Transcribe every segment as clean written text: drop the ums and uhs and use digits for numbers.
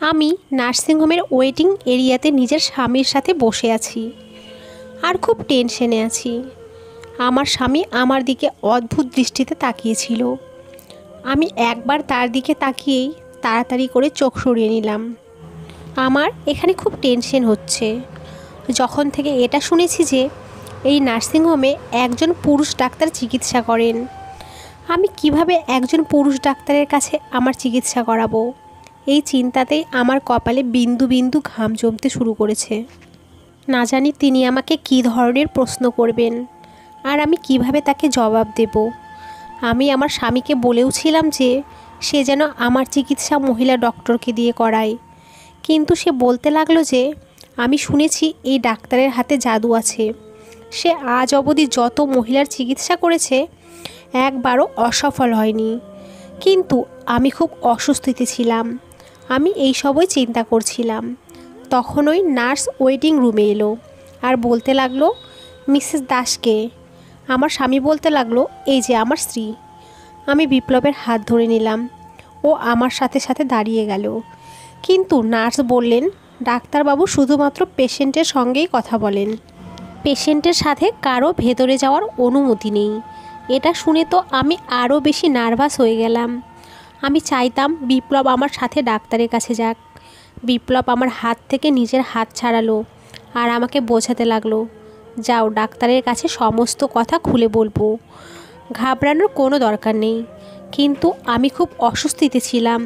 আমি নার্সিংহোমের ওয়েটিং এরিয়াতে নিজের স্বামীর সাথে বসে আছি আর খুব টেনশনে আছি। আমার স্বামী আমার দিকে অদ্ভুত দৃষ্টিতে তাকিয়েছিল। আমি একবার তার দিকে তাকিয়েই তাড়াতাড়ি করে চোখ সরিয়ে নিলাম। আমার এখানে খুব টেনশন হচ্ছে যখন থেকে এটা শুনেছি যে এই নার্সিংহোমে একজন পুরুষ ডাক্তার চিকিৎসা করেন। আমি কিভাবে একজন পুরুষ ডাক্তারের কাছে আমার চিকিৎসা করাবো, এই চিন্তাতেই আমার কপালে বিন্দু বিন্দু ঘাম জমতে শুরু করেছে। না জানি তিনি আমাকে কী ধরনের প্রশ্ন করবেন আর আমি কিভাবে তাকে জবাব দেব। আমি আমার স্বামীকে বলেওছিলাম যে সে যেন আমার চিকিৎসা মহিলা ডক্টরকে দিয়ে করায়, কিন্তু সে বলতে লাগলো যে আমি শুনেছি এই ডাক্তারের হাতে জাদু আছে। সে আজ অবধি যত মহিলার চিকিৎসা করেছে একবারও অসফল হয়নি। কিন্তু আমি খুব অস্বস্তিতে ছিলাম। আমি এই সবই চিন্তা করছিলাম। তখন ওই নার্স ওয়েটিং রুমে এলো আর বলতে লাগলো, মিসেস দাসকে। আমার স্বামী বলতে লাগলো, এই যে আমার স্ত্রী। আমি বিপ্লবের হাত ধরে নিলাম। ও আমার সাথে সাথে দাঁড়িয়ে গেল। কিন্তু নার্স বললেন, ডাক্তারবাবু শুধুমাত্র পেশেন্টের সঙ্গেই কথা বলেন, পেশেন্টের সাথে কারো ভেতরে যাওয়ার অনুমতি নেই। এটা শুনে তো আমি আরও বেশি নার্ভাস হয়ে গেলাম। আমি চাইতাম বিপ্লব আমার সাথে ডাক্তারের কাছে যাক। বিপ্লব আমার হাত থেকে নিজের হাত ছাড়ালো আর আমাকে বোঝাতে লাগলো, যাও ডাক্তারের কাছে সমস্ত কথা খুলে বলবো, ঘাবড়ানোর কোনো দরকার নেই। কিন্তু আমি খুব অস্বস্তিতে ছিলাম।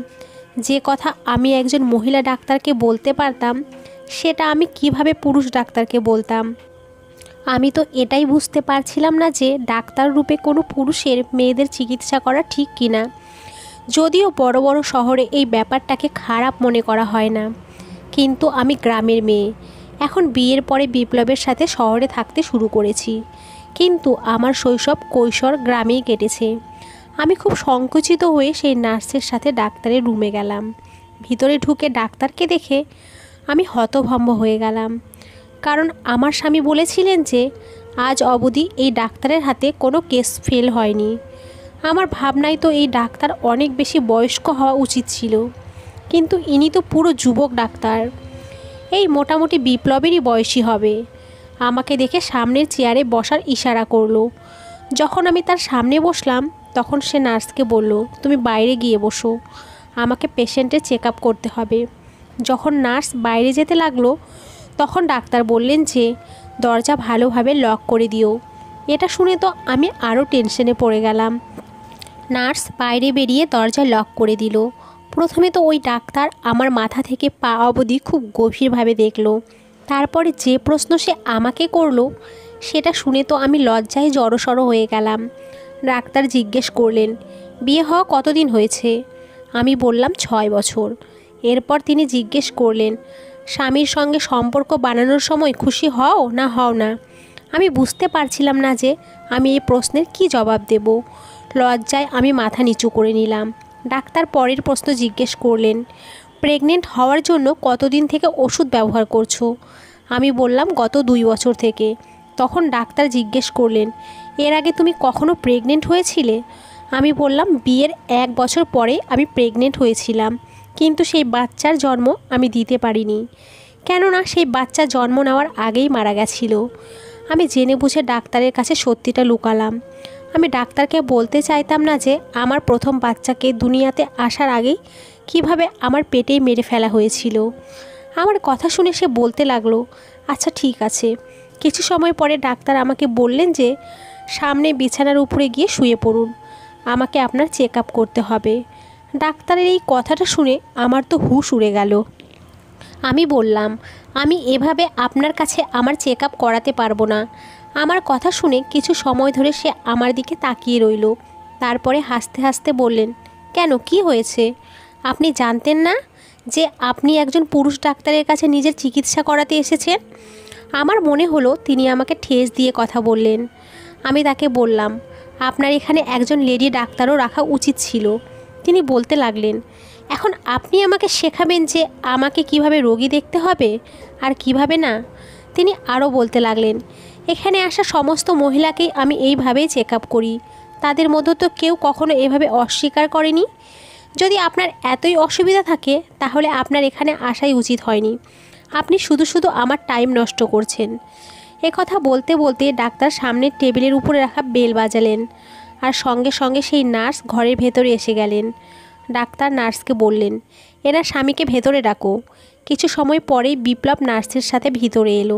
যে কথা আমি একজন মহিলা ডাক্তারকে বলতে পারতাম সেটা আমি কিভাবে পুরুষ ডাক্তারকে বলতাম। আমি তো এটাই বুঝতে পারছিলাম না যে ডাক্তার রূপে কোনো পুরুষের মেয়েদের চিকিৎসা করা ঠিক কিনা। যদিও বড় বড় শহরে এই ব্যাপারটাকে খারাপ মনে করা হয় না, কিন্তু আমি গ্রামের মেয়ে। এখন বিয়ের পরে বিপ্লবের সাথে শহরে থাকতে শুরু করেছি, কিন্তু আমার শৈশব কৈশোর গ্রামেই কেটেছে। আমি খুব সংকুচিত হয়ে সেই নার্সের সাথে ডাক্তারের রুমে গেলাম। ভিতরে ঢুকে ডাক্তারকে দেখে আমি হতভম্ব হয়ে গেলাম, কারণ আমার স্বামী বলেছিলেন যে আজ অবধি এই ডাক্তারের হাতে কোনো কেস ফেল হয়নি। আমার ভাবনায় তো এই ডাক্তার অনেক বেশি বয়স্ক হওয়া উচিত ছিল, কিন্তু ইনি তো পুরো যুবক ডাক্তার। এই মোটামুটি বিপ্লবেরই বয়সী হবে। আমাকে দেখে সামনের চেয়ারে বসার ইশারা করলো। যখন আমি তার সামনে বসলাম তখন সে নার্সকে বলল, তুমি বাইরে গিয়ে বসো, আমাকে পেশেন্টের চেক আপ করতে হবে। যখন নার্স বাইরে যেতে লাগলো তখন ডাক্তার বললেন যে দরজা ভালোভাবে লক করে দিও। এটা শুনে তো আমি আরও টেনশনে পড়ে গেলাম। নার্স বাইরে বেরিয়ে দরজা লক করে দিল। প্রথমে তো ওই ডাক্তার আমার মাথা থেকে পা অবধি খুব গভীরভাবে দেখলো। তারপরে যে প্রশ্ন সে আমাকে করলো সেটা শুনে তো আমি লজ্জায় জড়সড় হয়ে গেলাম। ডাক্তার জিজ্ঞেস করলেন, বিয়ে হওয়া কতদিন হয়েছে? আমি বললাম 6 বছর। এরপর তিনি জিজ্ঞেস করলেন, স্বামীর সঙ্গে সম্পর্ক বানানোর সময় খুশি হও না হও না? আমি বুঝতে পারছিলাম না যে আমি এই প্রশ্নের কী জবাব দেব। লজ্জায় আমি মাথা নিচু করে নিলাম। ডাক্তার পরের প্রশ্ন জিজ্ঞেস করলেন, প্রেগনেন্ট হওয়ার জন্য কতদিন থেকে ওষুধ ব্যবহার করছো? আমি বললাম গত 2 বছর থেকে। তখন ডাক্তার জিজ্ঞেস করলেন, এর আগে তুমি কখনো প্রেগনেন্ট হয়েছিলে? আমি বললাম বিয়ের 1 বছর পরে আমি প্রেগনেন্ট হয়েছিলাম, কিন্তু সেই বাচ্চার জন্ম আমি দিতে পারিনি, কেননা সেই বাচ্চা জন্ম নেওয়ার আগেই মারা গেছিল। আমি জেনে বুঝে ডাক্তারের কাছে সত্যিটা লুকালাম। আমি ডাক্তারকে বলতে চাইতাম না যে আমার প্রথম বাচ্চাকে দুনিয়াতে আসার আগেই কিভাবে আমার পেটেই মেরে ফেলা হয়েছিল। আমার কথা শুনে সে বলতে লাগলো, আচ্ছা ঠিক আছে। কিছু সময় পরে ডাক্তার আমাকে বললেন যে সামনে বিছানার উপরে গিয়ে শুয়ে পড়ুন, আমাকে আপনার চেক আপ করতে হবে। ডাক্তারের এই কথাটা শুনে আমার তো হুঁশ উড়ে গেল। আমি বললাম, আমি এভাবে আপনার কাছে আমার চেক আপ করাতে পারবো না। আমার কথা শুনে কিছু সময় ধরে সে আমার দিকে তাকিয়ে রইল। তারপরে হাসতে হাসতে বললেন, কেন, কি হয়েছে? আপনি জানতেন না যে আপনি একজন পুরুষ ডাক্তারের কাছে নিজের চিকিৎসা করাতে এসেছেন? আমার মনে হলো তিনি আমাকে ঠেস দিয়ে কথা বললেন। আমি তাকে বললাম, আপনার এখানে একজন লেডি ডাক্তারও রাখা উচিত ছিল। তিনি বলতে লাগলেন, এখন আপনি আমাকে শেখাবেন যে আমাকে কিভাবে রোগী দেখতে হবে আর কিভাবে না? তিনি আরও বলতে লাগলেন, এখানে আসা সমস্ত মহিলাকেই আমি এইভাবেই চেক আপ করি, তাদের মধ্যে তো কেউ কখনো এভাবে অস্বীকার করেনি। যদি আপনার এতই অসুবিধা থাকে তাহলে আপনার এখানে আসাই উচিত হয়নি। আপনি শুধু শুধু আমার টাইম নষ্ট করছেন। কথা বলতে বলতে ডাক্তার সামনের টেবিলের উপরে রাখা বেল বাজালেন, আর সঙ্গে সঙ্গে সেই নার্স ঘরের ভেতরে এসে গেলেন। ডাক্তার নার্সকে বললেন, এনার স্বামীকে ভেতরে ডাকো। কিছু সময় পরেই বিপ্লব নার্সের সাথে ভিতরে এলো।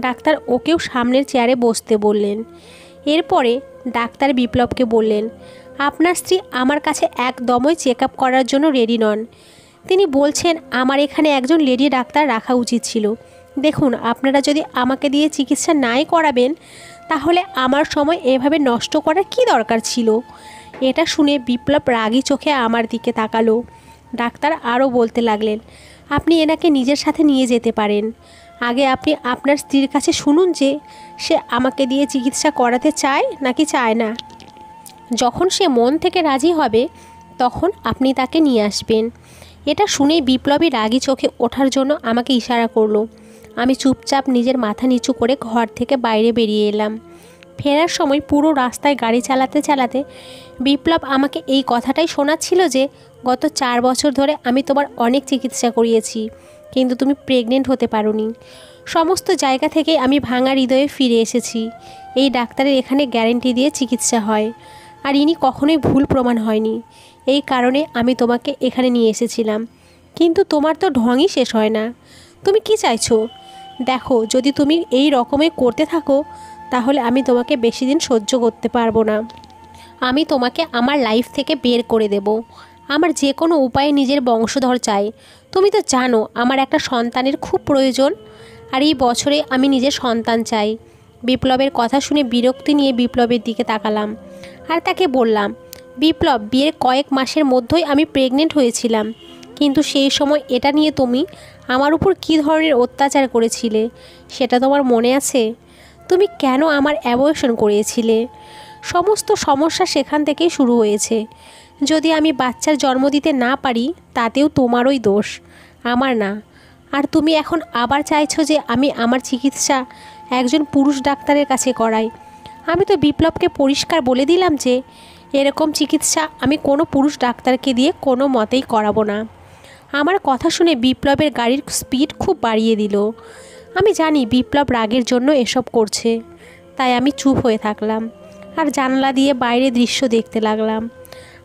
ডাক্তার ওকেও সামনের চেয়ারে বসতে বললেন। এরপরে ডাক্তার বিপ্লবকে বললেন, আপনার স্ত্রী আমার কাছে একদমই চেক আপ করার জন্য রেডি নন। তিনি বলছেন আমার এখানে একজন লেডি ডাক্তার রাখা উচিত ছিল। দেখুন, আপনারা যদি আমাকে দিয়ে চিকিৎসা নাই করাবেন তাহলে আমার সময় এভাবে নষ্ট করার কী দরকার ছিল। এটা শুনে বিপ্লব রাগী চোখে আমার দিকে তাকালো। ডাক্তার আরও বলতে লাগলেন, আপনি এনাকে নিজের সাথে নিয়ে যেতে পারেন। আগে আপনি আপনার স্ত্রীর কাছে শুনুন যে সে আমাকে দিয়ে চিকিৎসা করাতে চায় নাকি চায় না। যখন সে মন থেকে রাজি হবে তখন আপনি তাকে নিয়ে আসবেন। এটা শুনেই বিপ্লবী রাগী চোখে ওঠার জন্য আমাকে ইশারা করলো। আমি চুপচাপ নিজের মাথা নিচু করে ঘর থেকে বাইরে বেরিয়ে এলাম। ফেরার সময় পুরো রাস্তায় গাড়ি চালাতে চালাতে বিপ্লব আমাকে এই কথাটাই শোনাচ্ছিল যে গত 4 বছর ধরে আমি তোমার অনেক চিকিৎসা করিয়েছি, কিন্তু তুমি প্রেগনেন্ট হতে পারোনি। সমস্ত জায়গা থেকে আমি ভাঙা হৃদয়ে ফিরে এসেছি। এই ডাক্তারের এখানে গ্যারেন্টি দিয়ে চিকিৎসা হয়, আর ইনি কখনোই ভুল প্রমাণ হয়নি। এই কারণে আমি তোমাকে এখানে নিয়ে এসেছিলাম। কিন্তু তোমার তো ঢংই শেষ হয় না। তুমি কি চাইছো? দেখো, যদি তুমি এই রকমই করতে থাকো তাহলে আমি তোমাকে বেশি দিন সহ্য করতে পারবো না। আমি তোমাকে আমার লাইফ থেকে বের করে দেব। আমার যে কোনো উপায়ে নিজের বংশধর চাই। তুমি তো জানো আমার একটা সন্তানের খুব প্রয়োজন, আর এই বছরে আমি নিজের সন্তান চাই। বিপ্লবের কথা শুনে বিরক্তি নিয়ে বিপ্লবের দিকে তাকালাম আর তাকে বললাম, বিপ্লব, বিয়ের কয়েক মাসের মধ্যেই আমি প্রেগনেন্ট হয়েছিলাম, কিন্তু সেই সময় এটা নিয়ে তুমি আমার উপর কী ধরনের অত্যাচার করেছিলে সেটা তোমার মনে আছে? তুমি কেন আমার অ্যাবর্শন করিয়েছিলে? সমস্ত সমস্যা সেখান থেকেই শুরু হয়েছে। যদি আমি বাচ্চার জন্ম দিতে না পারি তাতেও তোমারই দোষ, আমার না। আর তুমি এখন আবার চাইছো যে আমি আমার চিকিৎসা একজন পুরুষ ডাক্তারের কাছে করাই। আমি তো বিপ্লবকে পরিষ্কার বলে দিলাম যে এরকম চিকিৎসা আমি কোনো পুরুষ ডাক্তারকে দিয়ে কোনো মতেই করাবো না। আমার কথা শুনে বিপ্লবের গাড়ির স্পিড খুব বাড়িয়ে দিল। আমি জানি বিপ্লব রাগের জন্য এসব করছে, তাই আমি চুপ হয়ে থাকলাম আর জানলা দিয়ে বাইরে দৃশ্য দেখতে লাগলাম।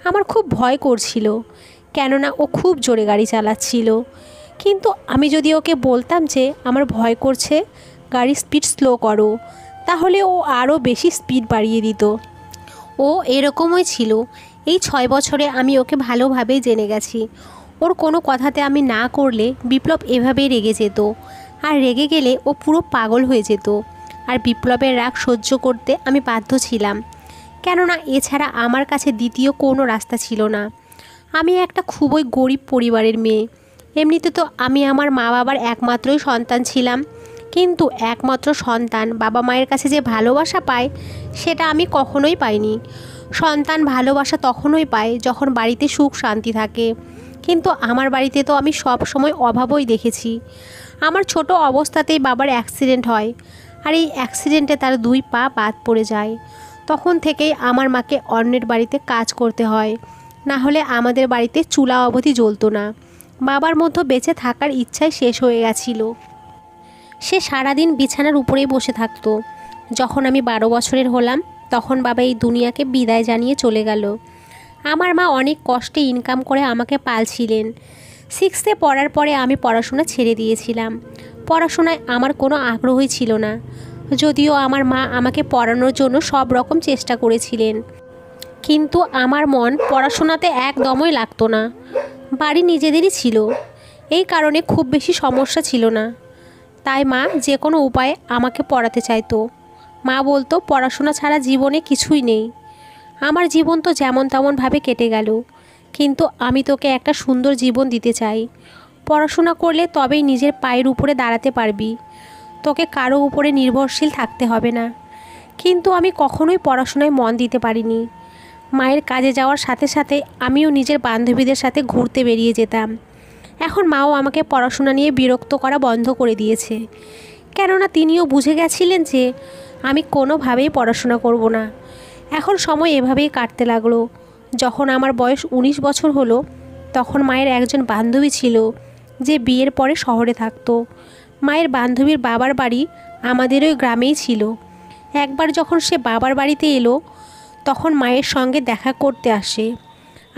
আমার খুব ভয় করছিল, কেননা ও খুব জোরে গাড়ি চালাচ্ছিল। কিন্তু আমি যদি ওকে বলতাম যে আমার ভয় করছে, গাড়ির স্পিড স্লো করো, তাহলে ও আরও বেশি স্পিড বাড়িয়ে দিত। ও এরকমই ছিল। এই 6 বছরে আমি ওকে ভালোভাবেই জেনে গেছি। ওর কোনো কথাতে আমি না করলে বিপ্লব এভাবেই রেগে যেত, আর রেগে গেলে ও পুরো পাগল হয়ে যেত। আর বিপ্লবের রাগ সহ্য করতে আমি বাধ্য ছিলাম, কেননা এছাড়া আমার কাছে দ্বিতীয় কোনো রাস্তা ছিল না। আমি একটা খুবই গরিব পরিবারের মেয়ে। এমনিতে তো আমি আমার মা বাবার একমাত্রই সন্তান ছিলাম, কিন্তু একমাত্র সন্তান বাবা মায়ের কাছে যে ভালোবাসা পায় সেটা আমি কখনোই পাইনি। সন্তান ভালোবাসা তখনই পায় যখন বাড়িতে সুখ শান্তি থাকে, কিন্তু আমার বাড়িতে তো আমি সব সময় অভাবই দেখেছি। আমার ছোট অবস্থাতেই বাবার অ্যাক্সিডেন্ট হয়, আর এই অ্যাক্সিডেন্টে তার 2 পা বাদ পড়ে যায়। তখন থেকেই আমার মাকে অন্যের বাড়িতে কাজ করতে হয়, না হলে আমাদের বাড়িতে চুলা অবধি জ্বলতো না। বাবার মধ্যে বেঁচে থাকার ইচ্ছাই শেষ হয়ে গেছিল। সে সারাদিন বিছানার উপরেই বসে থাকতো। যখন আমি 12 বছরের হলাম তখন বাবা এই দুনিয়াকে বিদায় জানিয়ে চলে গেল। আমার মা অনেক কষ্টে ইনকাম করে আমাকে পালছিলেন। 6-এ পড়ার পরে আমি পড়াশোনা ছেড়ে দিয়েছিলাম। পড়াশোনায় আমার কোনো আগ্রহই ছিল না, যদিও আমার মা আমাকে পড়ানোর জন্য সব রকম চেষ্টা করেছিলেন, কিন্তু আমার মন পড়াশোনাতে একদমই লাগতো না। বাড়ি নিজেদেরই ছিল, এই কারণে খুব বেশি সমস্যা ছিল না। তাই মা যে কোনো উপায়ে আমাকে পড়াতে চাইতো। মা বলতো, পড়াশোনা ছাড়া জীবনে কিছুই নেই। আমার জীবন তো যেমন তেমনভাবে কেটে গেল, কিন্তু আমি তোকে একটা সুন্দর জীবন দিতে চাই। পড়াশোনা করলে তবেই নিজের পায়ের উপরে দাঁড়াতে পারবি, তোকে কারো উপরে নির্ভরশীল থাকতে হবে না। কিন্তু আমি কখনোই পড়াশোনায় মন দিতে পারিনি। মায়ের কাজে যাওয়ার সাথে সাথে আমিও নিজের বান্ধবীদের সাথে ঘুরতে বেরিয়ে যেতাম। এখন মাও আমাকে পড়াশোনা নিয়ে বিরক্ত করা বন্ধ করে দিয়েছে, কেননা তিনিও বুঝে গেছিলেন যে আমি কোনোভাবেই পড়াশোনা করব না। এখন সময় এভাবেই কাটতে লাগলো। যখন আমার বয়স 19 বছর হলো তখন মায়ের একজন বান্ধবী ছিল যে বিয়ের পরে শহরে থাকতো। মায়ের বান্ধবীর বাবার বাড়ি আমাদের ওই গ্রামেই ছিল। একবার যখন সে বাবার বাড়িতে এলো তখন মায়ের সঙ্গে দেখা করতে আসে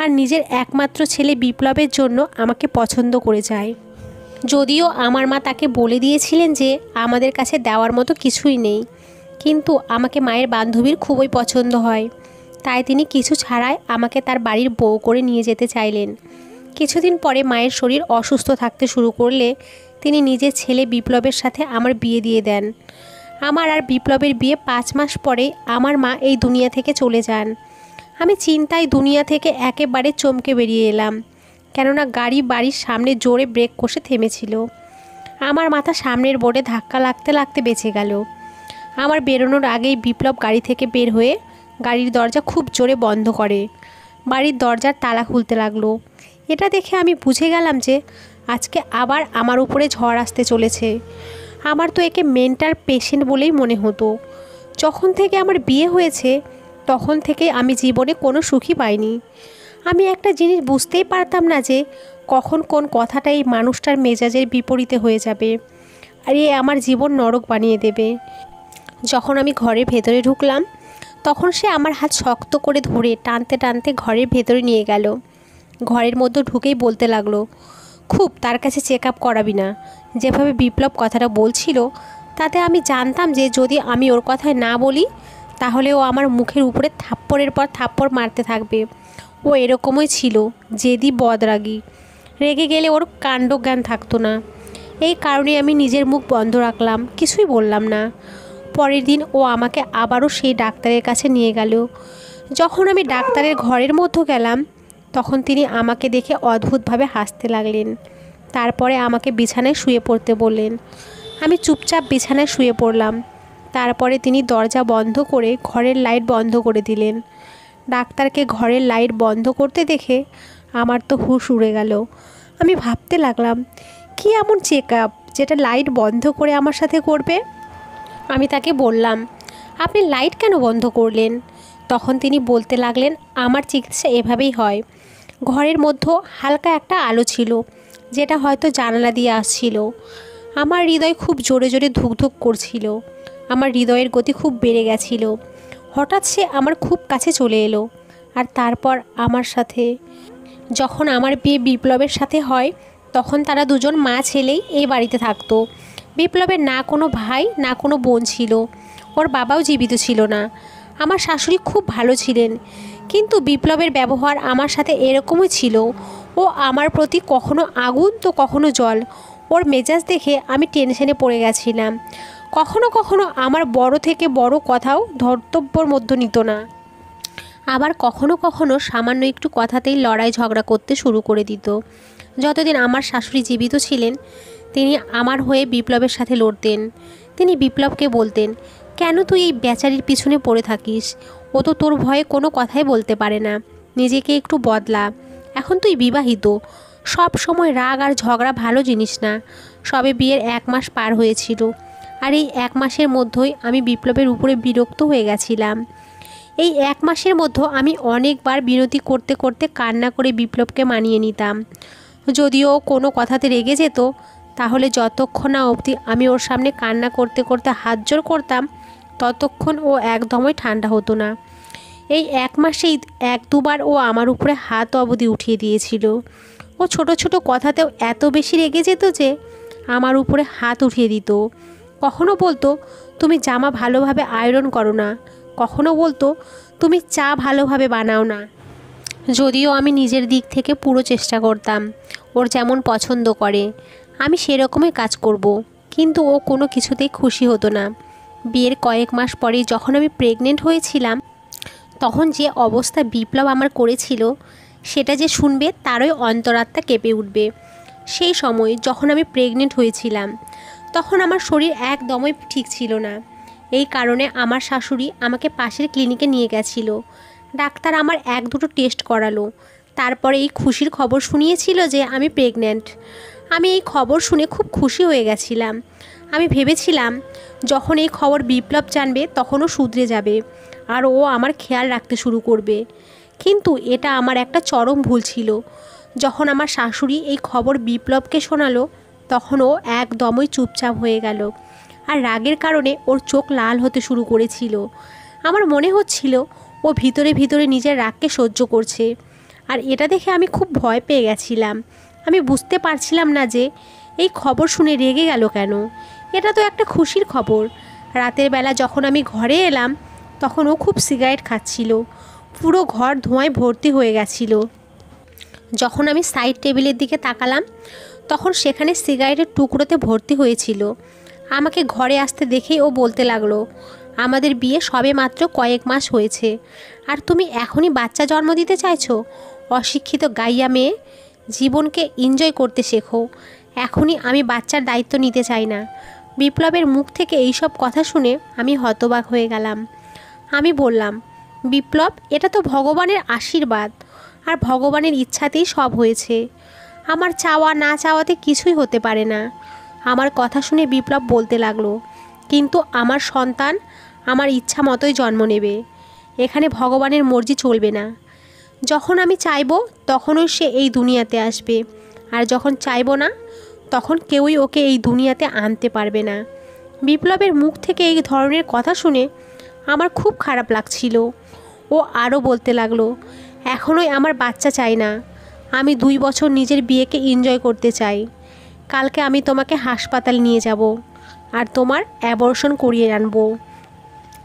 আর নিজের একমাত্র ছেলে বিপ্লবের জন্য আমাকে পছন্দ করে যায়। যদিও আমার মা তাকে বলে দিয়েছিলেন যে আমাদের কাছে দেওয়ার মতো কিছুই নেই, কিন্তু আমাকে মায়ের বান্ধবীর খুবই পছন্দ হয়, তাই তিনি কিছু ছাড়াই আমাকে তার বাড়ির বউ করে নিয়ে যেতে চাইলেন। কিছুদিন পরে মায়ের শরীর অসুস্থ থাকতে শুরু করলে তিনি নিজের ছেলে বিপ্লবের সাথে আমার বিয়ে দিয়ে দেন। আমার আর বিপ্লবের বিয়ে 5 মাস পরে আমার মা এই দুনিয়া থেকে চলে যান। আমি চিন্তায় দুনিয়া থেকে একেবারে চমকে বেরিয়ে এলাম, কেননা গাড়ি বাড়ির সামনে জোরে ব্রেক কষে থেমেছিল। আমার মাথা সামনের বোর্ডে ধাক্কা লাগতে লাগতে বেঁচে গেল। আমার বেরোনোর আগেই বিপ্লব গাড়ি থেকে বের হয়ে গাড়ির দরজা খুব জোরে বন্ধ করে। বাড়ির দরজার তালা খুলতে লাগলো। এটা দেখে আমি বুঝে গেলাম যে আজকে আবার আমার উপরে ঝড় আসতে চলেছে। আমার তো একে মেন্টাল পেশেন্ট বলেই মনে হতো। যখন থেকে আমার বিয়ে হয়েছে তখন থেকে আমি জীবনে কোনো সুখই পাইনি। আমি একটা জিনিস বুঝতেই পারতাম না যে কখন কোন কথাটা এই মানুষটার মেজাজের বিপরীতে হয়ে যাবে আর এ আমার জীবন নরক বানিয়ে দেবে। যখন আমি ঘরের ভেতরে ঢুকলাম তখন সে আমার হাত শক্ত করে ধরে টানতে টানতে ঘরের ভেতরে নিয়ে গেল। ঘরের মধ্যে ঢুকেই বলতে লাগলো, খুব তার কাছে চেক আপ করাবি না। যেভাবে বিপ্লব কথাটা বলছিল তাতে আমি জানতাম যে যদি আমি ওর কথায় না বলি তাহলে ও আমার মুখের উপরে থাপ্পড়ের পর থাপ্পড় মারতে থাকবে। ও এরকমই ছিল, জেদি বদরাগী। রেগে গেলে ওর কাণ্ডজ্ঞান থাকতো না। এই কারণে আমি নিজের মুখ বন্ধ রাখলাম, কিছুই বললাম না। পরের দিন ও আমাকে আবারও সেই ডাক্তারের কাছে নিয়ে গেল। যখন আমি ডাক্তারের ঘরের মধ্যে গেলাম তখন তিনি আমাকে দেখে অদ্ভুতভাবে হাসতে লাগলেন। তারপরে আমাকে বিছানায় শুয়ে পড়তে বললেন। আমি চুপচাপ বিছানায় শুয়ে পড়লাম। তারপরে তিনি দরজা বন্ধ করে ঘরের লাইট বন্ধ করে দিলেন। ডাক্তারকে ঘরের লাইট বন্ধ করতে দেখে আমার তো হুঁশ উড়ে গেল। আমি ভাবতে লাগলাম, কি এমন চেক আপ যেটা লাইট বন্ধ করে আমার সাথে করবে? আমি তাকে বললাম, আপনি লাইট কেন বন্ধ করলেন? তখন তিনি বলতে লাগলেন, আমার চিকিৎসা এভাবেই হয়। ঘরের মধ্যে হালকা একটা আলো ছিল যেটা হয়তো জানালা দিয়ে আসছিল। আমার হৃদয় খুব জোরে জোরে ধুকধুক করছিল। আমার হৃদয়ের গতি খুব বেড়ে গেছিল। হঠাৎ সে আমার খুব কাছে চলে এলো আর তারপর আমার সাথে। যখন আমার বিয়ে বিপ্লবের সাথে হয় তখন তারা দুজন মা ছেলেই এই বাড়িতে থাকতো। বিপ্লবের না কোনো ভাই না কোনো বোন ছিল, ওর বাবাও জীবিত ছিল না। আমার শাশুড়ি খুব ভালো ছিলেন, কিন্তু বিপ্লবের ব্যবহার আমার সাথে এরকমই ছিল। ও আমার প্রতি কখনো আগুন তো কখনো জল। ওর মেজাজ দেখে আমি টেনশনে পড়ে গেছিলাম। কখনো কখনো আমার বড় থেকে বড় কথাও ধর্তব্যর মধ্যে নিত না। আবার কখনো কখনো সামান্য একটু কথাতেই লড়াই ঝগড়া করতে শুরু করে দিত। যতদিন আমার শাশুড়ি জীবিত ছিলেন তিনি আমার হয়ে বিপ্লবের সাথে লড়তেন। তিনি বিপ্লবকে বলতেন, কেন তুই এই বেচারির পিছনে পড়ে থাকিস? ও তো তোর ভয়ে কোনো কথাই বলতে পারে না। নিজেকে একটু বদলা। এখন তুই বিবাহিত। সব সময় রাগ আর ঝগড়া ভালো জিনিস না। সবে বিয়ের 1 মাস পার হয়েছিল আর এই 1 মাসের মধ্যেই আমি বিপ্লবের উপরে বিরক্ত হয়ে গেছিলাম। এই 1 মাসের মধ্যে আমি অনেকবার বিরতি করতে করতে কান্না করে বিপ্লবকে মানিয়ে নিতাম। যদিও কোনো কথাতে রেগে যেত তাহলে যতক্ষণ না অবধি আমি ওর সামনে কান্না করতে করতে হাত জোড় করতাম ততক্ষণ ও একদমই ঠান্ডা হতো না। এই 1 মাসেই 1-2 বার ও আমার উপরে হাত অবধি উঠিয়ে দিয়েছিল। ও ছোট ছোট কথাতেও এত বেশি রেগে যেত যে আমার উপরে হাত উঠিয়ে দিত। কখনো বলতো, তুমি জামা ভালোভাবে আয়রন করো না। কখনো বলতো, তুমি চা ভালোভাবে বানাও না। যদিও আমি নিজের দিক থেকে পুরো চেষ্টা করতাম ওর যেমন পছন্দ করে আমি সেরকমই কাজ করব, কিন্তু ও কোনো কিছুতেই খুশি হতো না। বিয়ের কয়েক মাস পরেই যখন আমি প্রেগনেন্ট হয়েছিলাম তখন যে অবস্থা বিপ্লব আমার করেছিল সেটা যে শুনবে তারই অন্তরাত্মা কেঁপে উঠবে। সেই সময় যখন আমি প্রেগনেন্ট হয়েছিলাম তখন আমার শরীর একদমই ঠিক ছিল না। এই কারণে আমার শাশুড়ি আমাকে পাশের ক্লিনিকে নিয়ে গেছিল। ডাক্তার আমার 1-2টো টেস্ট করালো। তারপরে এই খুশির খবর শুনিয়েছিল যে আমি প্রেগন্যান্ট। আমি এই খবর শুনে খুব খুশি হয়ে গেছিলাম। আমি ভেবেছিলাম যখন এই খবর বিপ্লব জানবে তখনও শুধরে যাবে আর ও আমার খেয়াল রাখতে শুরু করবে। কিন্তু এটা আমার একটা চরম ভুল ছিল। যখন আমার শাশুড়ি এই খবর বিপ্লবকে শোনালো তখন ও একদমই চুপচাপ হয়ে গেল, আর রাগের কারণে ওর চোখ লাল হতে শুরু করেছিল। আমার মনে হচ্ছিল ও ভিতরে ভিতরে নিজের রাগকে সহ্য করছে, আর এটা দেখে আমি খুব ভয় পেয়ে গেছিলাম। আমি বুঝতে পারছিলাম না যে এই খবর শুনে রেগে গেল কেন। এটা তো একটা খুশির খবর। রাতের বেলা যখন আমি ঘরে এলাম তখন ও খুব সিগারেট খাচ্ছিল, পুরো ঘর ধোঁয়ায় ভর্তি হয়ে গেছিল। যখন আমি সাইড টেবিলের দিকে তাকালাম তখন সেখানে সিগারেটের টুকরোতে ভর্তি হয়েছিল। আমাকে ঘরে আসতে দেখেই ও বলতে লাগলো, আমাদের বিয়ে সবে মাত্র কয়েক মাস হয়েছে, আর তুমি এখনই বাচ্চা জন্ম দিতে চাইছো? অশিক্ষিত গাইয়া মেয়ে, জীবনকে এনজয় করতে শেখো। এখনই আমি বাচ্চার দায়িত্ব নিতে চাই না। বিপ্লবের মুখ থেকে এইসব কথা শুনে আমি হতবাক হয়ে গেলাম। আমি বললাম, বিপ্লব, এটা তো ভগবানের আশীর্বাদ, আর ভগবানের ইচ্ছাতেই সব হয়েছে। আমার চাওয়া না চাওয়াতে কিছুই হতে পারে না। আমার কথা শুনে বিপ্লব বলতে লাগলো, কিন্তু আমার সন্তান আমার ইচ্ছা মতোই জন্ম নেবে, এখানে ভগবানের মর্জি চলবে না। যখন আমি চাইবো তখনই সে এই দুনিয়াতে আসবে, আর যখন চাইবো না তখন কেউই ওকে এই দুনিয়াতে আনতে পারবে না। বিপ্লবের মুখ থেকে এই ধরনের কথা শুনে আমার খুব খারাপ লাগছিল। ও আরও বলতে লাগলো, এখনোই আমার বাচ্চা চাই না, আমি 2 বছর নিজের বিয়েকে এনজয় করতে চাই। কালকে আমি তোমাকে হাসপাতাল নিয়ে যাব আর তোমার অ্যাবর্শন করিয়ে আনবো।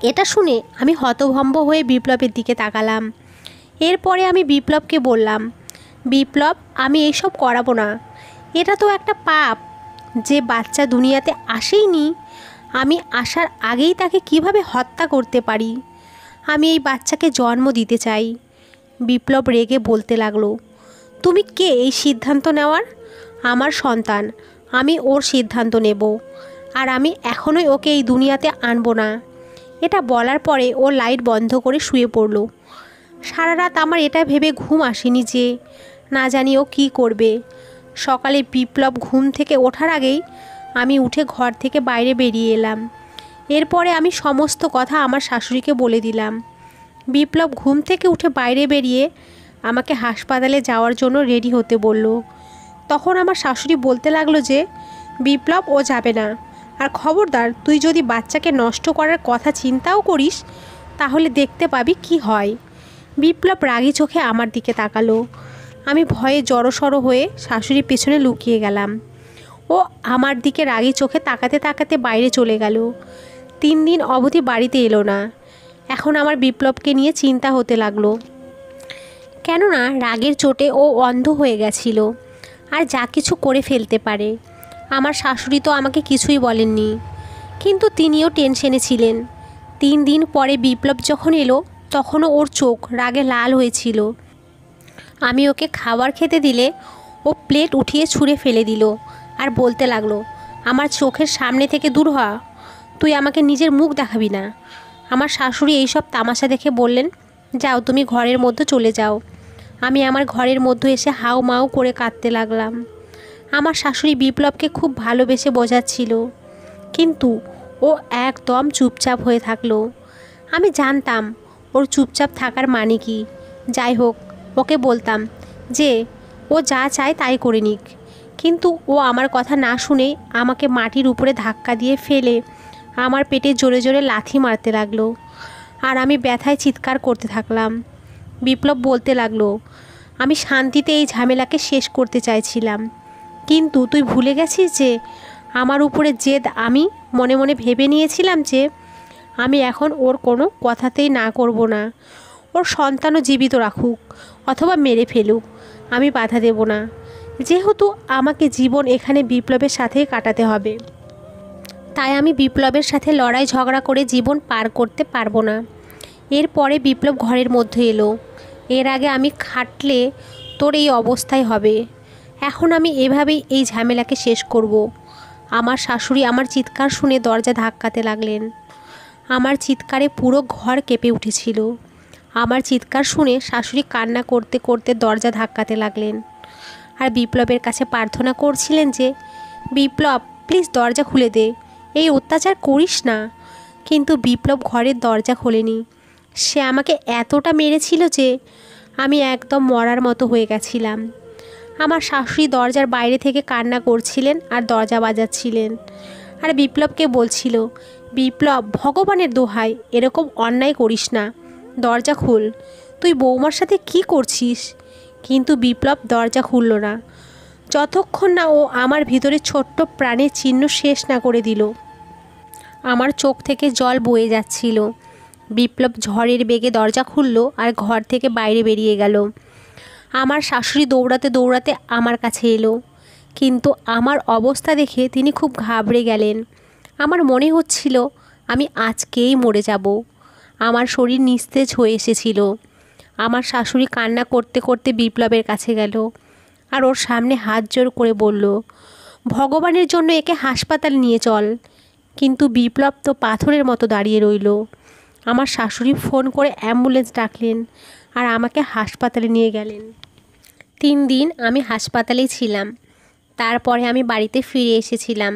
এটা শুনে আমি হতভম্ব হয়ে বিপ্লবের দিকে তাকালাম। এরপরে আমি বিপ্লবকে বললাম, বিপ্লব, আমি এইসব করাবো না। এটা তো একটা পাপ। যে বাচ্চা দুনিয়াতে আসেইনি, আমি আসার আগেই তাকে কিভাবে হত্যা করতে পারি? আমি এই বাচ্চাকে জন্ম দিতে চাই। বিপ্লব রেগে বলতে লাগলো, তুমি কে এই সিদ্ধান্ত নেওয়ার? আমার সন্তান, আমি ওর সিদ্ধান্ত নেব, আর আমি এখনোই ওকে এই দুনিয়াতে আনবো না। এটা বলার পরে ও লাইট বন্ধ করে শুয়ে পড়ল। সারা রাত আমার এটা ভেবে ঘুম আসেনি যে না জানি ও কী করবে। সকালে বিপ্লব ঘুম থেকে ওঠার আগেই আমি উঠে ঘর থেকে বাইরে বেরিয়ে এলাম। এরপরে আমি সমস্ত কথা আমার শাশুড়িকে বলে দিলাম। বিপ্লব ঘুম থেকে উঠে বাইরে বেরিয়ে আমাকে হাসপাতালে যাওয়ার জন্য রেডি হতে বলল। তখন আমার শাশুড়ি বলতে লাগলো যে, বিপ্লব, ও যাবে না, আর খবরদার তুই যদি বাচ্চাকে নষ্ট করার কথা চিন্তাও করিস তাহলে দেখতে পাবি কি হয়। বিপ্লব রাগী চোখে আমার দিকে তাকালো। আমি ভয়ে জড়সড় হয়ে শাশুড়ির পেছনে লুকিয়ে গেলাম। ও আমার দিকে রাগী চোখে তাকাতে তাকাতে বাইরে চলে গেল। 3 দিন অবধি বাড়িতে এলো না। এখন আমার বিপ্লবকে নিয়ে চিন্তা হতে লাগলো, কেননা রাগের চোটে ও অন্ধ হয়ে গেছিল আর যা কিছু করে ফেলতে পারে। আমার শাশুড়ি তো আমাকে কিছুই বলেননি, কিন্তু তিনিও টেনশনে ছিলেন। 3 দিন পরে বিপ্লব যখন এলো তখনও ওর চোখ রাগে লাল হয়েছিল। আমি ওকে খাবার খেতে দিলে ও প্লেট উঠিয়ে ছুঁড়ে ফেলে দিল আর বলতে লাগলো, আমার চোখের সামনে থেকে দূর হ, তুই আমাকে নিজের মুখ দেখাবি না। আমার শাশুড়ি এইসব তামাশা দেখে বললেন, যাও তুমি ঘরের মধ্যে চলে যাও। আমি আমার ঘরের মধ্যে এসে হাউ মাউ করে কাঁদতে লাগলাম। আমার শাশুড়ি বিপ্লবকে খুব ভালোবেসে বোঝাচ্ছিল, কিন্তু ও একদম চুপচাপ হয়ে থাকলো। আমি জানতাম ওর চুপচাপ থাকার মানে কি। যাই হোক, ওকে বলতাম যে ও যা চায় তাই করে নিক, কিন্তু ও আমার কথা না শুনেই আমাকে মাটির উপরে ধাক্কা দিয়ে ফেলে আমার পেটে জোরে জোরে লাথি মারতে লাগলো, আর আমি ব্যথায় চিৎকার করতে থাকলাম। বিপ্লব বলতে লাগলো, আমি শান্তিতে এই ঝামেলাকে শেষ করতে চাইছিলাম, কিন্তু তুই ভুলে গেছিস যে আমার উপরে জেদ আমি মনে মনে ভেবে নিয়েছিলাম যে আমি এখন ওর কোনো কথাতেই না করব না। ওর সন্তানও জীবিত রাখুক অথবা মেরে ফেলুক, আমি বাধা দেব না, যেহেতু আমাকে জীবন এখানে বিপ্লবের সাথেই কাটাতে হবে। তাই আমি বিপ্লবের সাথে লড়াই ঝগড়া করে জীবন পার করতে পারবো না। এরপরে বিপ্লব ঘরের মধ্যে এলো। এর আগে আমি খাটলে তোর এই অবস্থায় হবে। এখন আমি এভাবেই এই ঝামেলাকে শেষ করব। আমার শাশুড়ি আমার চিৎকার শুনে দরজা ধাক্কাতে লাগলেন। আমার চিৎকারে পুরো ঘর কেঁপে উঠেছিল। আমার চিৎকার শুনে শাশুড়ি কান্না করতে করতে দরজা ধাক্কাতে লাগলেন আর বিপ্লবের কাছে প্রার্থনা করছিলেন যে, বিপ্লব, প্লিজ দরজা খুলে দে, এই অত্যাচার করিস না। কিন্তু বিপ্লব ঘরের দরজা খোলেনি। সে আমাকে এতটা মেরেছিল যে আমি একদম মরার মতো হয়ে গেছিলাম। আমার শাশুড়ি দরজার বাইরে থেকে কান্না করছিলেন আর দরজা বাজাচ্ছিলেন, আর বিপ্লবকে বলছিল, বিপ্লব, ভগবানের দোহাই, এরকম অন্যায় করিস না, দরজা খুল, তুই বৌমার সাথে কি করছিস? কিন্তু বিপ্লব দরজা খুলল না, যতক্ষণ না ও আমার ভিতরে ছোট্ট প্রাণের চিহ্ন শেষ না করে দিল। আমার চোখ থেকে জল বয়ে যাচ্ছিল। বিপ্লব ঝড়ের বেগে দরজা খুলল আর ঘর থেকে বাইরে বেরিয়ে গেল। আমার শাশুড়ি দৌড়াতে দৌড়াতে আমার কাছে এলো, কিন্তু আমার অবস্থা দেখে তিনি খুব ঘাবড়ে গেলেন। আমার মনে হচ্ছিল আমি আজকেই মরে যাব। আমার শরীর নিস্তেজ হয়ে এসেছিল। আমার শাশুড়ি কান্না করতে করতে বিপ্লবের কাছে গেল আর ওর সামনে হাত জোড় করে বলল, ভগবানের জন্য একে হাসপাতালে নিয়ে চল। কিন্তু বিপ্লব তো পাথরের মতো দাঁড়িয়ে রইল। আমার শাশুড়ি ফোন করে অ্যাম্বুলেন্স ডাকলেন আর আমাকে হাসপাতালে নিয়ে গেলেন। 3 দিন আমি হাসপাতালেই ছিলাম। তারপরে আমি বাড়িতে ফিরে এসেছিলাম।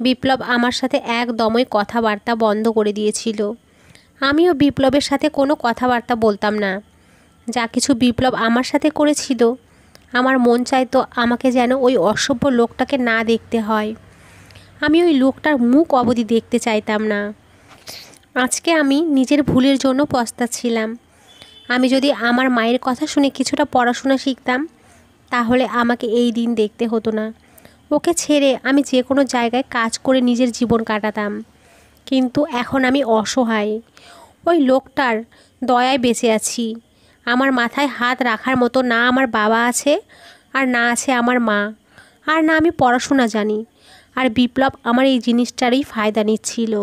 বিপ্লব আমার সাথে একদমই কথাবার্তা বন্ধ করে দিয়েছিল। আমিও বিপ্লবের সাথে কোনো কথাবার্তা বলতাম না। যা কিছু বিপ্লব আমার সাথে করেছিল, আমার মন চাইতো আমাকে যেন ওই অসভ্য লোকটাকে না দেখতে হয়। আমি ওই লোকটার মুখ অবধি দেখতে চাইতাম না। আজকে আমি নিজের ভুলের জন্য পস্তাচ্ছিলাম। আমি যদি আমার মায়ের কথা শুনে কিছুটা পড়াশোনা শিখতাম, তাহলে আমাকে এই দিন দেখতে হতো না। ওকে ছেড়ে আমি যে কোনো জায়গায় কাজ করে নিজের জীবন কাটাতাম। কিন্তু এখন আমি অসহায়। ওই লোকটার দয়ায় বেঁচে আছি। আমার মাথায় হাত রাখার মতো না আমার বাবা আছে, আর না আছে আমার মা, আর না আমি পড়াশোনা জানি। আর বিপ্লব আমার এই জিনিসটারই ফায়দা নিচ্ছিল।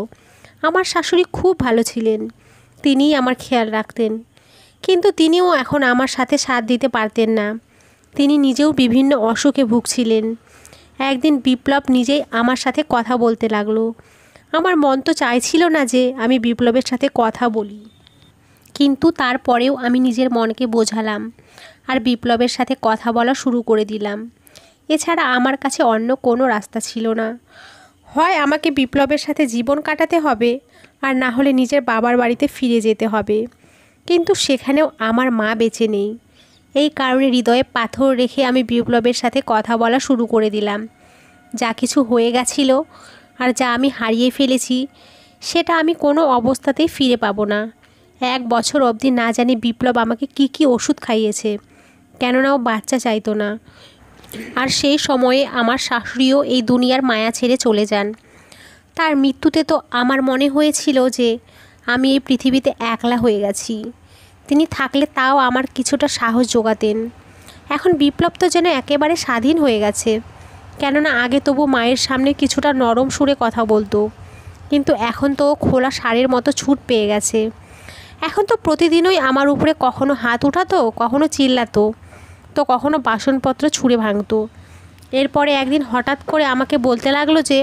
আমার শাশুড়ি খুব ভালো ছিলেন, তিনিই আমার খেয়াল রাখতেন। কিন্তু তিনিও এখন আমার সাথে সাথ দিতে পারতেন না। তিনি নিজেও বিভিন্ন অসুখে ভুগছিলেন। একদিন বিপ্লব নিজেই আমার সাথে কথা বলতে লাগলো। আমার মন তো চাইছিল না যে আমি বিপ্লবের সাথে কথা বলি, কিন্তু তারপরেও আমি নিজের মনকে বোঝালাম আর বিপ্লবের সাথে কথা বলা শুরু করে দিলাম। এছাড়া আমার কাছে অন্য কোনো রাস্তা ছিল না। হয় আমাকে বিপ্লবের সাথে জীবন কাটাতে হবে, আর না হলে নিজের বাবার বাড়িতে ফিরে যেতে হবে। কিন্তু সেখানেও আমার মা বেঁচে নেই। এই কারণে হৃদয়ে পাথর রেখে আমি বিপ্লবের সাথে কথা বলা শুরু করে দিলাম। যা কিছু হয়ে গেছিল আর যা আমি হারিয়ে ফেলেছি, সেটা আমি কোনো অবস্থাতেই ফিরে পাবো না। 1 বছর অবধি না জানি বিপ্লব আমাকে কি কি ওষুধ খাইয়েছে, কেননা ও বাচ্চা চাইতো না। আর সেই সময়ে আমার শাশুড়িও এই দুনিয়ার মায়া ছেড়ে চলে যান। তার মৃত্যুতে তো আমার মনে হয়েছিল যে আমি এই পৃথিবীতে একলা হয়ে গেছি। তিনি থাকলে তাও আমার কিছুটা সাহস জোগাতেন। এখন বিপ্লব তো যেন একেবারে স্বাধীন হয়ে গেছে। কেননা আগে তবু মায়ের সামনে কিছুটা নরম সুরে কথা বলতো, কিন্তু এখন তো খোলা ষাঁড়ের মতো ছুট পেয়ে গেছে। এখন তো প্রতিদিনই আমার উপরে কখনো হাত উঠাতো, কখনো চিল্লাতো, তো কখনো বাসনপত্র ছুঁড়ে ভাঙতো। এরপরে একদিন হঠাৎ করে আমাকে বলতে লাগলো যে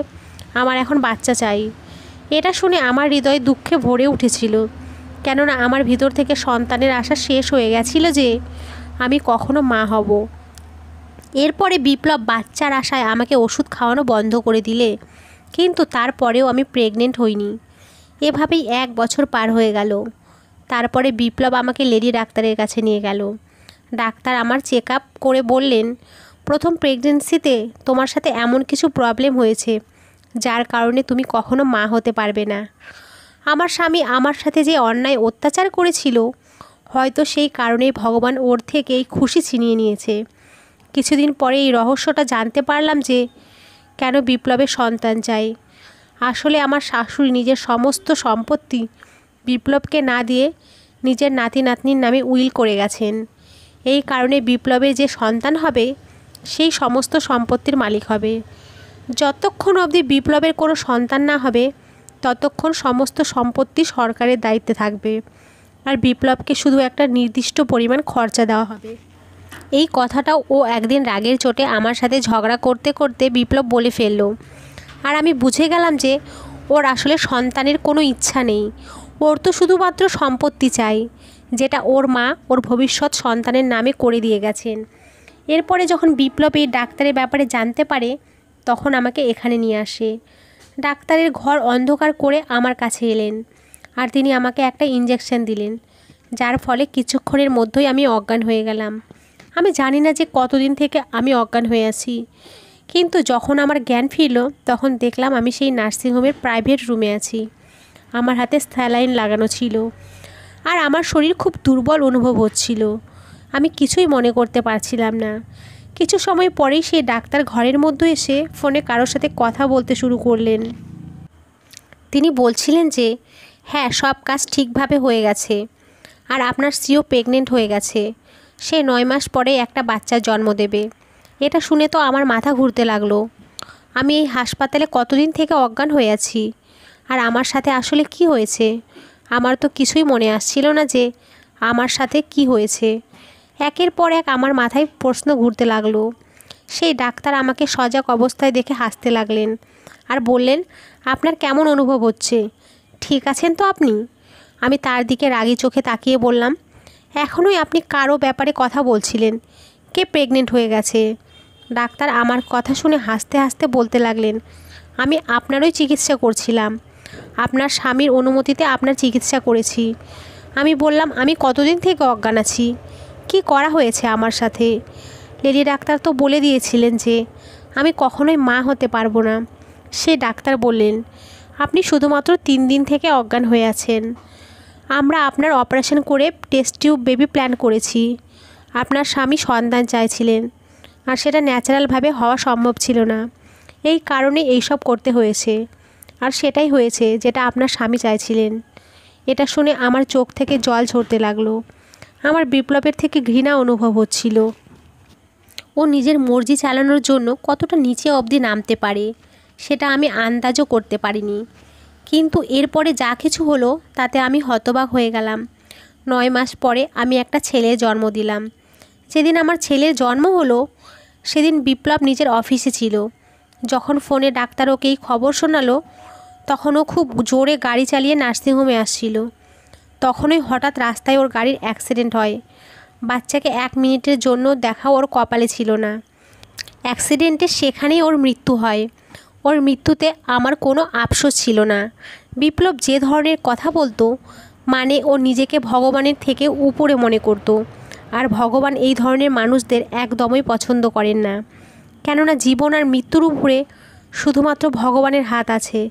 আমার এখন বাচ্চা চাই। এটা শুনে আমার হৃদয় দুঃখে ভরে উঠেছিল, কেননা আমার ভিতর থেকে সন্তানের আশা শেষ হয়ে গেছিল যে আমি কখনো মা হব। এরপরে বিপ্লব বাচ্চার আশায় আমাকে ওষুধ খাওয়ানো বন্ধ করে দিলে, কিন্তু তারপরেও আমি প্রেগনেন্ট হইনি। এভাবেই 1 বছর পার হয়ে গেল। তারপরে বিপ্লব আমাকে লেডি ডাক্তারের কাছে নিয়ে গেল। ডাক্তার আমার চেক আপ করে বললেন, প্রথম প্রেগনেন্সিতে তোমার সাথে এমন কিছু প্রবলেম হয়েছে যার কারণে তুমি কখনো মা হতে পারবে না। আমার স্বামী আমার সাথে যে অন্যায় অত্যাচার করেছিল, হয়তো সেই কারণেই ভগবান ওর থেকে এই খুশি ছিনিয়ে নিয়েছে। কিছুদিন পরে এই রহস্যটা জানতে পারলাম যে কেন বিপ্লবের সন্তান চাই। আসলে আমার শাশুড়ি নিজের সমস্ত সম্পত্তি বিপ্লবকে না দিয়ে নিজের নাতি নাতনির নামে উইল করে গেছেন। এই কারণে বিপ্লবের যে সন্তান হবে সেই সমস্ত সম্পত্তির মালিক হবে। যতক্ষণ অবধি বিপ্লবের কোনো সন্তান না হবে, ততক্ষণ সমস্ত সম্পত্তি সরকারের দায়িত্বে থাকবে, আর বিপ্লবকে শুধু একটা নির্দিষ্ট পরিমাণ খরচা দেওয়া হবে। এই কথাটাও ও একদিন রাগের চোটে আমার সাথে ঝগড়া করতে করতে বিপ্লব বলে ফেলল। আর আমি বুঝে গেলাম যে ওর আসলে সন্তানের কোনো ইচ্ছা নেই। ওর তো শুধুমাত্র সম্পত্তি চাই, যেটা ওর মা ওর ভবিষ্যৎ সন্তানের নামে করে দিয়ে গেছেন। এরপরে যখন বিপ্লব এই ডাক্তারের ব্যাপারে জানতে পারে, তখন আমাকে এখানে নিয়ে আসে। ডাক্তারের ঘর অন্ধকার করে আমার কাছে এলেন, আর তিনি আমাকে একটা ইঞ্জেকশন দিলেন, যার ফলে কিছুক্ষণের মধ্যেই আমি অজ্ঞান হয়ে গেলাম। আমি জানি না যে কতদিন থেকে আমি অজ্ঞান হয়ে আছি, কিন্তু যখন আমার জ্ঞান ফিরল তখন দেখলাম আমি সেই নার্সিংহোমের প্রাইভেট রুমে আছি। আমার হাতে স্যালাইন লাগানো ছিল আর আমার শরীর খুব দুর্বল অনুভব হচ্ছিল। আমি কিছুই মনে করতে পারছিলাম না। কিছু সময় পরেই সেই ডাক্তার ঘরের মধ্যে এসে ফোনে কারোর সাথে কথা বলতে শুরু করলেন। তিনি বলছিলেন যে হ্যাঁ, সব কাজ ঠিকভাবে হয়ে গেছে আর আপনার স্ত্রীও প্রেগনেন্ট হয়ে গেছে। সে 9 মাস পরে একটা বাচ্চার জন্ম দেবে। এটা শুনে তো আমার মাথা ঘুরতে লাগলো। আমি এই হাসপাতালে কতদিন থেকে অজ্ঞান হয়ে আছি, আর আমার সাথে আসলে কি হয়েছে? আমার তো কিছুই মনে আসছিল না যে আমার সাথে কি হয়েছে। একের পর এক আমার মাথায় প্রশ্ন ঘুরতে লাগলো। সেই ডাক্তার আমাকে সজাগ অবস্থায় দেখে হাসতে লাগলেন আর বললেন, আপনার কেমন অনুভব হচ্ছে? ঠিক আছেন তো আপনি? আমি তার দিকে রাগী চোখে তাকিয়ে বললাম, এখনই আপনি কারো ব্যাপারে কথা বলছিলেন? কে প্রেগনেন্ট হয়ে গেছে? ডাক্তার আমার কথা শুনে হাসতে হাসতে বলতে লাগলেন, আমি আপনারই চিকিৎসা করছিলাম। আপনার স্বামীর অনুমতিতে আপনার চিকিৎসা করেছি। আমি বললাম, আমি কতদিন থেকে অজ্ঞান আছি? কি করা হয়েছে আমার সাথে? লেডি ডাক্তার তো বলে দিয়েছিলেন যে আমি কখনোই মা হতে পারবো না। সে ডাক্তার বললেন, আপনি শুধুমাত্র 3 দিন থেকে অজ্ঞান হয়ে আছেন। আমরা আপনার অপারেশন করে টেস্ট টিউব বেবি প্ল্যান করেছি। আপনার স্বামী সন্তান চাইছিলেন আর সেটা ন্যাচারালভাবে হওয়া সম্ভব ছিল না। এই কারণে এইসব করতে হয়েছে, আর সেটাই হয়েছে যেটা আপনার স্বামী চাইছিলেন। এটা শুনে আমার চোখ থেকে জল ঝরতে লাগলো। আমার বিপ্লবের থেকে ঘৃণা অনুভব হচ্ছিল। ও নিজের মর্জি চালানোর জন্য কতটা নিচে অবধি নামতে পারে সেটা আমি আন্দাজও করতে পারিনি। কিন্তু এরপরে যা কিছু হলো তাতে আমি হতবাক হয়ে গেলাম। 9 মাস পরে আমি একটা ছেলের জন্ম দিলাম। যেদিন আমার ছেলের জন্ম হলো সেদিন বিপ্লব নিজের অফিসে ছিল। যখন ফোনে ডাক্তার ওকে এই খবর শোনালো তখন ও খুব জোরে গাড়ি চালিয়ে নার্সিংহোমে আসছিল। তখনই হঠাৎ রাস্তায় ওর গাড়ির অ্যাক্সিডেন্ট হয়। বাচ্চাকে 1 মিনিটের জন্য দেখা ওর কপালে ছিল না। অ্যাক্সিডেন্টে সেখানেই ওর মৃত্যু হয়। ওর মৃত্যুতে আমার কোনো আফসোস ছিল না। বিপ্লব যে ধরনের কথা বলতো, মানে ও নিজেকে ভগবানের থেকে উপরে মনে করতো, আর ভগবান এই ধরনের মানুষদের একদমই পছন্দ করেন না। কেননা জীবন আর মৃত্যুর উপরে শুধুমাত্র ভগবানের হাত আছে।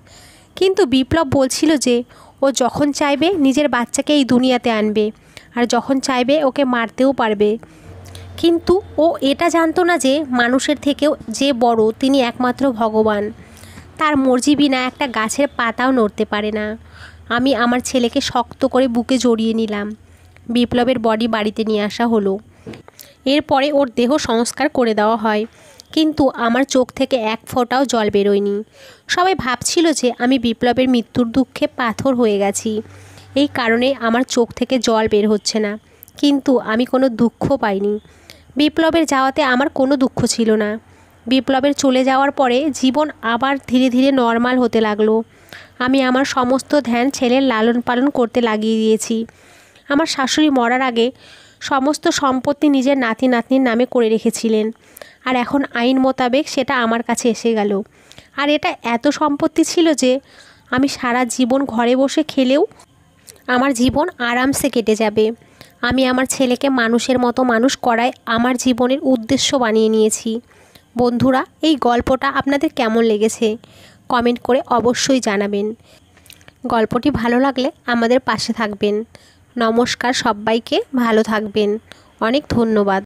কিন্তু বিপ্লব বলছিল যে ও যখন চাইবে নিজের বাচ্চাকে এই দুনিয়াতে আনবে, আর যখন চাইবে ওকে মারতেও পারবে। কিন্তু ও এটা জানতো না যে মানুষের থেকেও যে বড় তিনি একমাত্র ভগবান। তার মর্জি বিনা একটা গাছের পাতাও নড়তে পারে না। আমি আমার ছেলেকে শক্ত করে বুকে জড়িয়ে নিলাম। বিপ্লবের বডি বাড়িতে নিয়ে আসা হলো। এরপরে ওর দেহ সংস্কার করে দেওয়া হয়, কিন্তু আমার চোখ থেকে এক ফোঁটাও জল বেরোয়নি। সবাই ভাবছিল যে আমি বিপ্লবের মৃত্যুর দুঃখে পাথর হয়ে গেছি, এই কারণে আমার চোখ থেকে জল বের হচ্ছে না। কিন্তু আমি কোনো দুঃখ পাইনি। বিপ্লবের যাওয়াতে আমার কোনো দুঃখ ছিল না। বিপ্লবের চলে যাওয়ার পরে জীবন আবার ধীরে ধীরে নর্মাল হতে লাগলো। আমি আমার সমস্ত ধ্যান ছেলের লালন পালন করতে লাগিয়ে দিয়েছি। আমার শাশুড়ি মরার আগে সমস্ত সম্পত্তি নিজের নাতি নাতনির নামে করে রেখেছিলেন, আর এখন আইন মোতাবেক সেটা আমার কাছে এসে গেল। আর এটা এত সম্পত্তি ছিল যে আমি সারা জীবন ঘরে বসে খেলেও আমার জীবন আরামসে কেটে যাবে। আমি আমার ছেলেকে মানুষের মতো মানুষ করায় আমার জীবনের উদ্দেশ্য বানিয়ে নিয়েছি। বন্ধুরা, এই গল্পটা আপনাদের কেমন লেগেছে কমেন্ট করে অবশ্যই জানাবেন। গল্পটি ভালো লাগলে আমাদের পাশে থাকবেন। নমস্কার সবাইকে, ভালো থাকবেন। অনেক ধন্যবাদ।